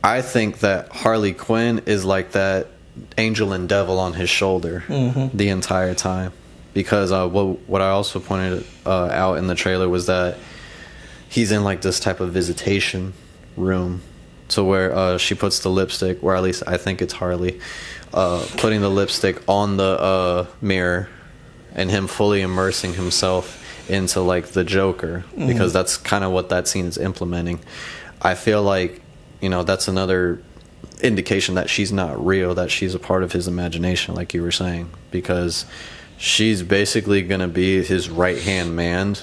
I think that Harley Quinn is like that angel and devil on his shoulder the entire time. Because what I also pointed out in the trailer was that he's in like this type of visitation room, to where she puts the lipstick, or at least I think it's Harley, putting the lipstick on the mirror, and him fully immersing himself into like the Joker, because that's kind of what that scene is implementing. I feel like, you know, that's another indication that she's not real, that she's a part of his imagination, like you were saying, because she's basically going to be his right-hand man,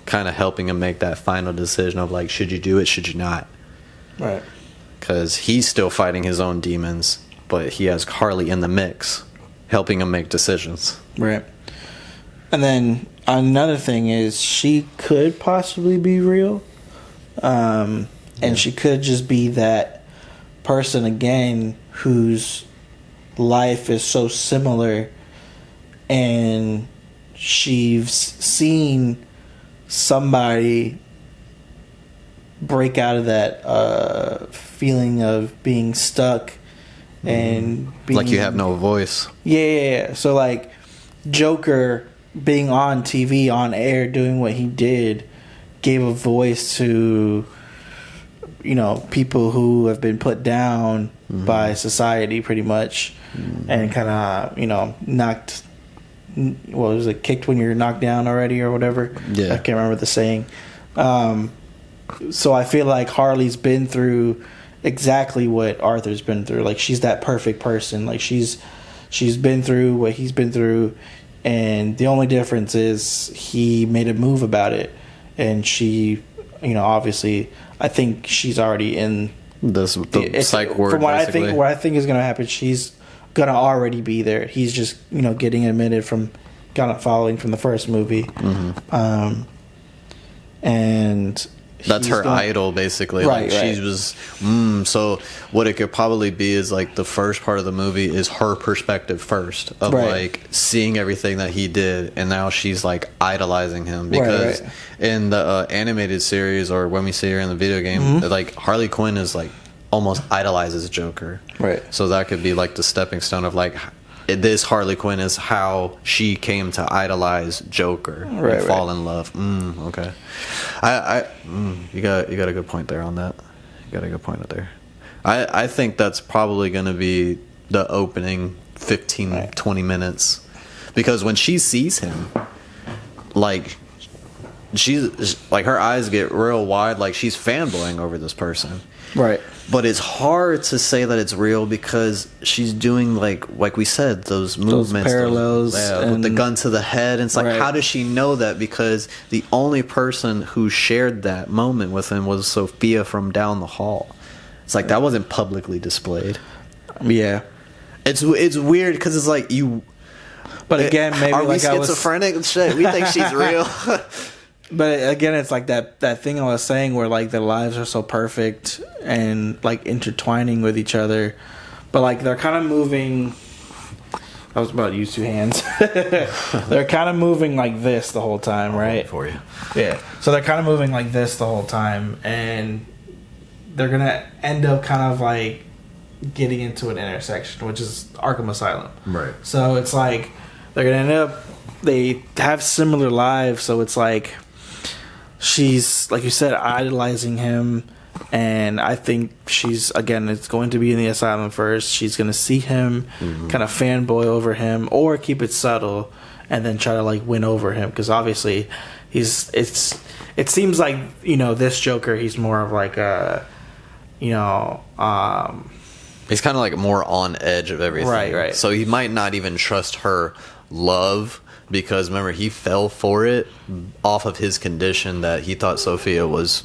kind of helping him make that final decision of, like, should you do it, should you not? Right. Because he's still fighting his own demons, but he has Harley in the mix, helping him make decisions. Right. And then another thing is, she could possibly be real. And she could just be that person again whose life is so similar, and she's seen somebody break out of that feeling of being stuck and being, like you have no voice. Yeah. So like Joker being on TV, on air, doing what he did, gave a voice to, you know, people who have been put down by society pretty much, and kind of, you know, knocked, what was it, kicked when you're knocked down already or whatever. Yeah. I can't remember the saying. So I feel like Harley's been through exactly what Arthur's been through. Like, she's that perfect person. Like, she's been through what he's been through, and the only difference is he made a move about it, and she, you know, obviously, I think she's already in the psych ward. From what basically. what I think is going to happen, she's gonna already be there. He's just, you know, getting admitted from kind of following from the first movie, and that's her idol, basically. Right, like, right. she was. So what it could probably be is like the first part of the movie is her perspective first of like seeing everything that he did, and now she's like idolizing him, because in the animated series, or when we see her in the video game, like Harley Quinn is like almost idolizes Joker. Right. So that could be like the stepping stone of like, this Harley Quinn is how she came to idolize Joker and fall in love. Okay. You got a good point there on that. You got a good point there. I think that's probably going to be the opening 15, 20 minutes, because when she sees him, like, she's like, her eyes get real wide, like she's fanboying over this person. Right. But it's hard to say that it's real, because she's doing like we said, those movements, parallels, with the gun to the head, and it's like, how does she know that? Because the only person who shared that moment with him was Sophia from down the hall. It's like, that wasn't publicly displayed. Yeah. It's weird, because it's like, you. But again, maybe are we schizophrenic? Shit, we think she's real. But again, it's like that thing I was saying, where like their lives are so perfect and like intertwining with each other, but like they're kind of moving. I was about to use two hands. They're kind of moving like this the whole time, right? For you, yeah. So they're kind of moving like this the whole time, and they're gonna end up kind of like getting into an intersection, which is Arkham Asylum. Right. So it's like they're gonna end up. They have similar lives, so it's like, she's, like you said, idolizing him, and I think she's, again, it's going to be in the asylum first. She's going to see him, kind of fanboy over him, or keep it subtle, and then try to like win over him, because obviously it seems like, you know, this Joker, he's more of like a, you know, he's kind of like more on edge of everything, right. So he might not even trust her love, because remember, he fell for it off of his condition that he thought Sophia was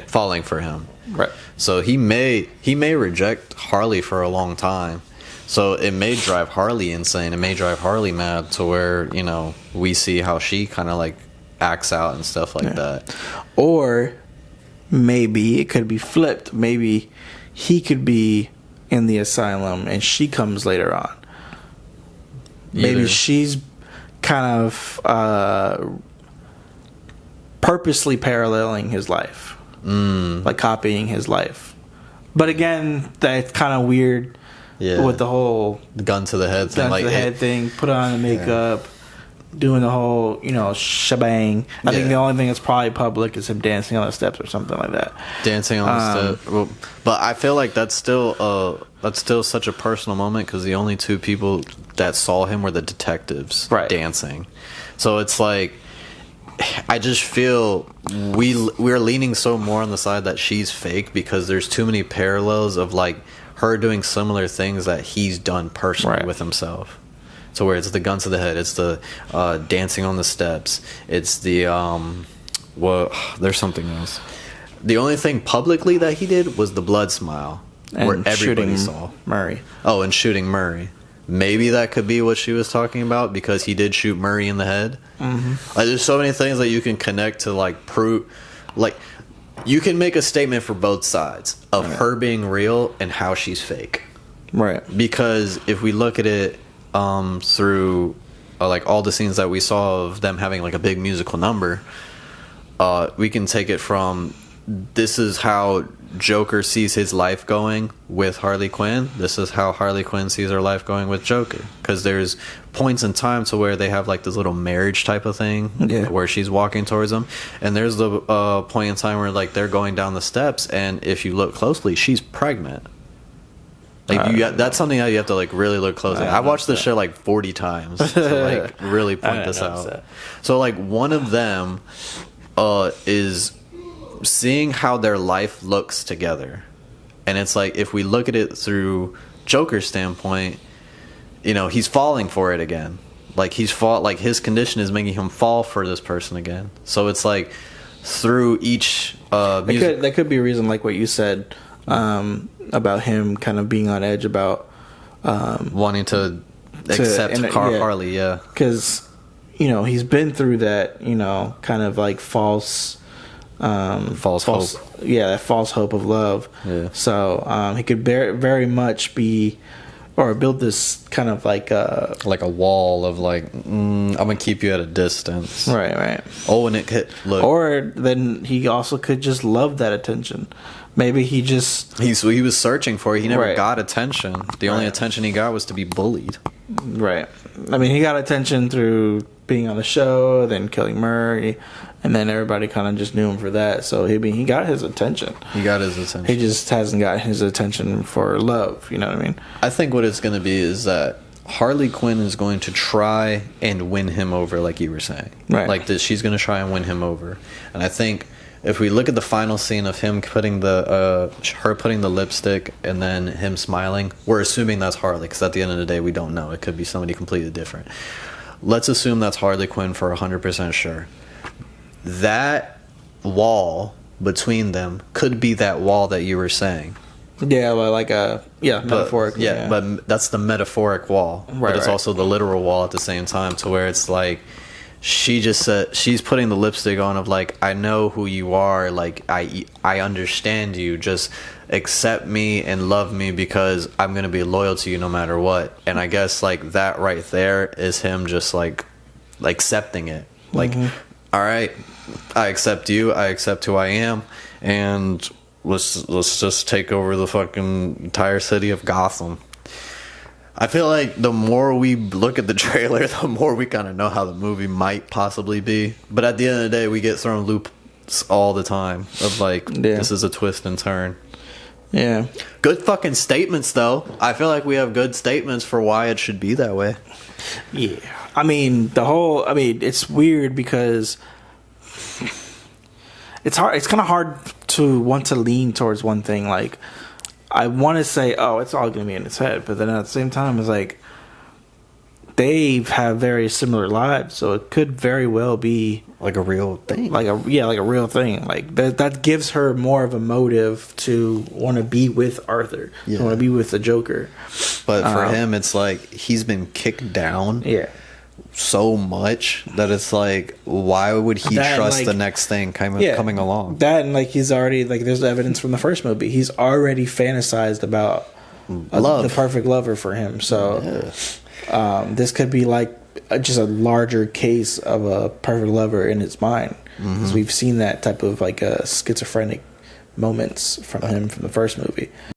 falling for him. Right. So he may reject Harley for a long time. So it may drive Harley insane. It may drive Harley mad, to where, you know, we see how she kind of like acts out and stuff like that. Or maybe it could be flipped. Maybe he could be in the asylum and she comes later on. Maybe she's kind of purposely paralleling his life, like copying his life, But again, that's kind of weird. Yeah. With the whole gun to the head thing, put on the makeup, doing the whole, shebang. I think the only thing that's probably public is him dancing on the steps or something like that. Dancing on the steps. Well, but I feel like that's still such a personal moment because the only two people that saw him were the detectives dancing. So it's like, I just feel we're leaning so more on the side that she's fake because there's too many parallels of like her doing similar things that he's done personally with himself. So where it's the gun to the head, it's the dancing on the steps, it's the there's something else. The only thing publicly that he did was the blood smile, and where everybody saw Murray. Oh, and shooting Murray. Maybe that could be what she was talking about because he did shoot Murray in the head. Mm-hmm. Like, there's so many things that you can connect to, like prove, like. You can make a statement for both sides of her being real and how she's fake. Right. Because if we look at it through like all the scenes that we saw of them having like a big musical number, we can take it from this is how Joker sees his life going with Harley Quinn. This is how Harley Quinn sees her life going with Joker. Because there's points in time to where they have like this little marriage type of thing where she's walking towards him. And there's the point in time where like they're going down the steps. And if you look closely, she's pregnant. Like that's something that you have to like really look closely. I watched this show like 40 times to like really point this out. So like one of them is seeing how their life looks together, and it's like if we look at it through Joker's standpoint, he's falling for it again. Like like his condition is making him fall for this person again. So it's like through each that could be a reason, like what you said about him kind of being on edge about wanting to accept Harley, because he's been through that kind of like false hope. Yeah, that false hope of love. Yeah. So he could very much be, or build this kind of like a wall of like, I'm gonna keep you at a distance. Right. Oh, and it could look. Or then he also could just love that attention. Maybe he was searching for it. He never got attention. The only attention he got was to be bullied. Right. I mean, he got attention through being on the show, then killing Murray, and then everybody kind of just knew him for that. So he got his attention. He got his attention. He just hasn't got his attention for love. You know what I mean? I think what it's going to be is that Harley Quinn is going to try and win him over, like you were saying. Right. Like this, she's going to try and win him over. And I think if we look at the final scene of him putting her putting the lipstick and then him smiling, we're assuming that's Harley because at the end of the day, we don't know. It could be somebody completely different. Let's assume that's Harley Quinn for 100% sure. That wall between them could be that wall that you were saying. Yeah, well, like metaphoric. Yeah, but that's the metaphoric wall. Right, but it's also the literal wall at the same time, to where it's like she just said she's putting the lipstick on of like, I know who you are, like I understand you, just accept me and love me because I'm gonna be loyal to you no matter what. And I guess like that right there is him just like accepting it. Like, all right, I accept you, I accept who I am, and let's just take over the fucking entire city of Gotham. I feel like the more we look at the trailer, the more we kind of know how the movie might possibly be. But at the end of the day, we get thrown loops all the time of like, this is a twist and turn. Yeah. Good fucking statements, though. I feel like we have good statements for why it should be that way. Yeah. I mean, it's weird because it's hard. It's kind of hard to want to lean towards one thing. Like, I want to say, oh, it's all going to be in his head. But then at the same time, it's like, they have very similar lives. So it could very well be like a real thing. Like a real thing. Like, that gives her more of a motive to want to be with Arthur. To want to be with the Joker. But for him, it's like, he's been kicked down. Yeah. So much that it's like, why would he trust the next thing coming along? That, and like, he's already, like, there's evidence from the first movie. He's already fantasized about the perfect lover for him. So this could be like just a larger case of a perfect lover in his mind, because we've seen that type of like schizophrenic moments from him from the first movie.